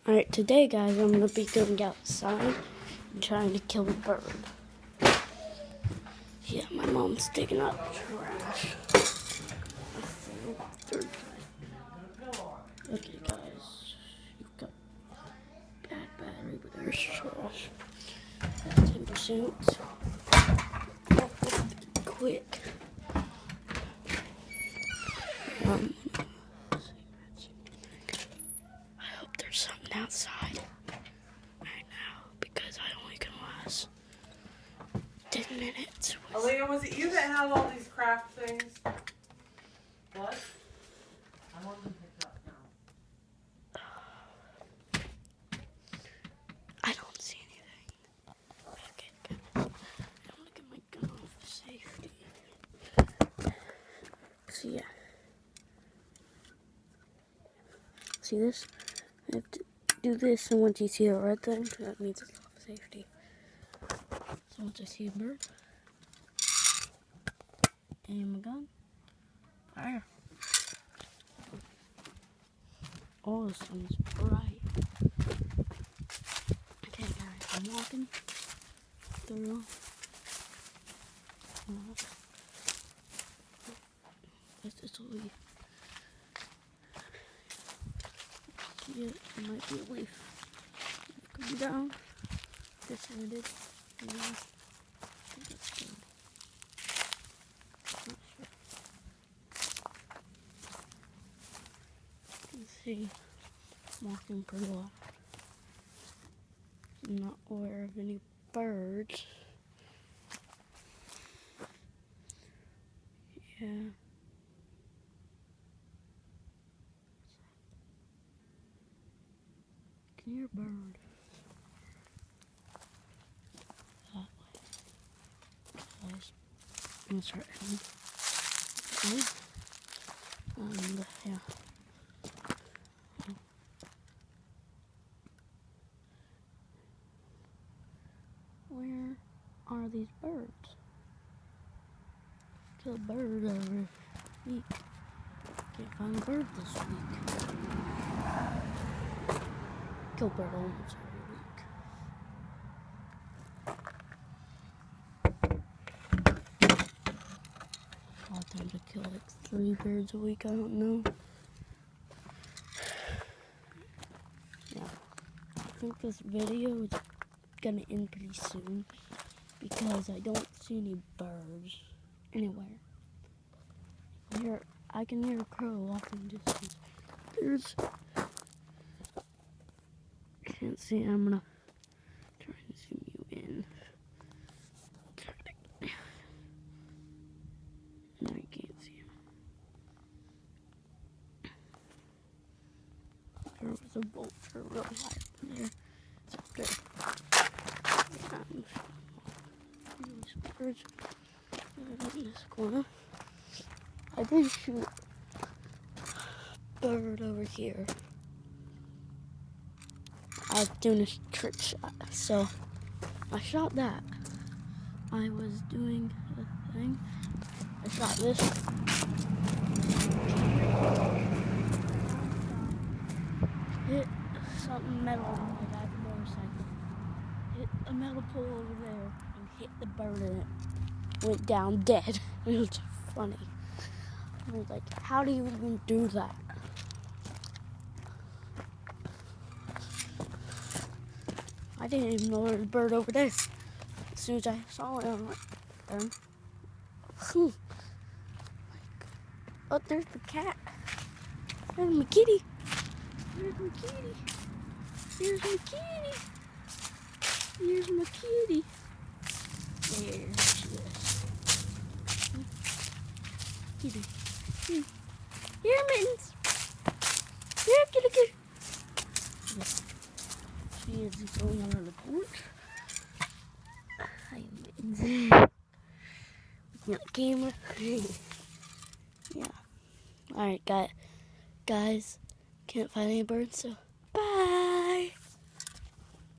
Alright, today guys, I'm going to be going outside and trying to kill a bird. Yeah, my mom's digging up trash. Okay guys, you've got bad battery, but there's trash. 10%. Quick. I hope there's something outside right now because I only can last 10 minutes. Aleigha, was it you that had all these craft things? What? I want them picked up now. I don't see anything. Okay, good. I'm gonna get my gun off for safety. So yeah. See this? I have to do this, and once you see a red thing, that means it's off safety. So once I see a bird, aim my gun, fire. Oh, this one's bright. Okay guys, I'm walking through. This is a leaf. Yeah, it might be a leaf. Come down. Descended. Yeah. I think that's good. Not sure. You can see I'm walking pretty well. I'm not aware of any birds. Yeah. Can hear a bird. That way. Guys, I'm gonna start heading. Okay. And yeah. Where are these birds? Kill a bird every week. Can't find a bird this week. Kill bird almost every week. A lot of times I kill like 3 birds a week, I don't know. Yeah. I think this video is gonna end pretty soon because I don't see any birds anywhere. I can hear a crow walking distance. Can't see. I'm gonna try and zoom you in. No, you can't see him. There was a vulture really high up there. It's up there. Birds in this corner. I did shoot a bird over here. I was doing a trick shot, so I shot that. I was doing a thing. I shot this. Hit something metal on that motorcycle. Hit a metal pole over there and hit the bird in it. Went down dead. It was funny. I was like, how do you even do that? I didn't even know there was a bird over there. As soon as I saw it, I'm like, darn. Oh, there's the cat. There's my kitty. There's my kitty. Here's my kitty. Here's my kitty. There she is. Kitty. Here, Mittens. Here, kitty, kitty. She is going on the porch. Hi, Mittens. Looking at the camera. Yeah. Alright, guys. Can't find any birds, so